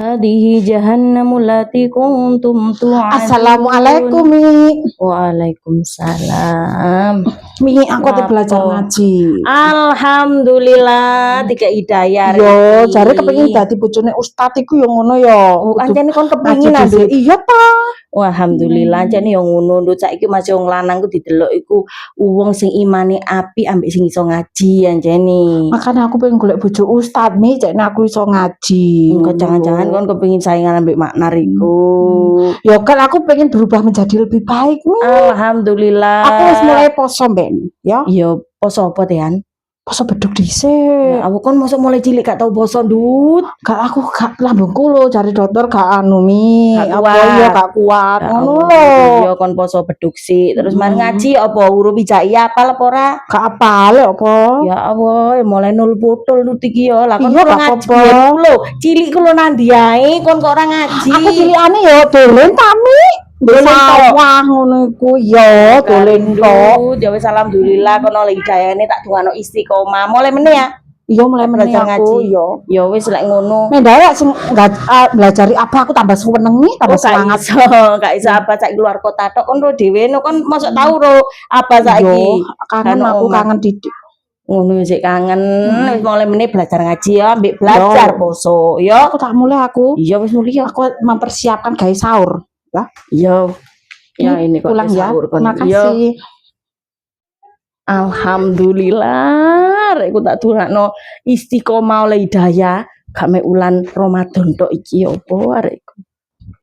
Hadihi jahannamul lati kuntum tu'adun. Assalamualaikum, Mi. Waalaikumsalam. Mi, aku te belajar ngaji. Alhamdulillah tiga hidayah. Yo, jare kepengin dadi bojone ustad iku yo ngono yo. Oh, anjene kon kepengin Nduk. Iya ta. Alhamdulillah anjene yo ngono nduk saiki masih wong lanang ku didelok iku wong sing imane apik ambek sing iso ngaji anjene. Makanya aku pengen golek bojo ustad, Mi, cekne aku iso ngaji. Engko jangan-jangan kon kepengin saingan ambek maknar iku. Yo kan aku pengen berubah menjadi lebih baik, Mi. Alhamdulillah. Aku wis mulai poso, Ben, ya. Yo poso apa tean? Poso beduk dhisik. Ya, aku kan mosok mulai cilik gak tau poso, Dut. Aku gak lambungku lho cari dokter gak anu, Mi. Gak apa ya gak kuat. Ngono lho. Yo kon poso beduk sih. Terus mari ngaji apa huruf hijaiyah apal apa ora? Gak apal apa? Ya Allah, mulai nul botol Dut iki yo. Lah kon Iya, ora gak ngaji apa-apa. lho. Cilik ku lho nandi ae kon kok ora ngaji. Aku cilikane yo dolen ta, Mi. Dolen tok. Wah ngono iku yo dolen tok. Ya wis alhamdulillah kono hidayahne tak dongano istiqomah. Mulai meneh ya. Iya mulai meneh Belajar aku ngaji. yo. Ya wis lek ngono. Mendadak sing belajar apa aku tambah seneng nih, tambah semangat. Gak iso apa saiki keluar kota tok kon ro dhewe no kon mosok tau ro apa saiki. Kangen aku kangen Didik. Ngono sik kangen. Wis mulai meneh belajar ngaji ya, ambek belajar poso ya. Aku tak mulai aku. Iya wis mulai ya. Aku mempersiapkan gawe sahur. Lah, iya. Ya ini kok pulang ya. Terima kasih. Alhamdulillah, rek ku tak dongakno istiqomah oleh hidayah, gak mek ulan Ramadan tok iki opo arek.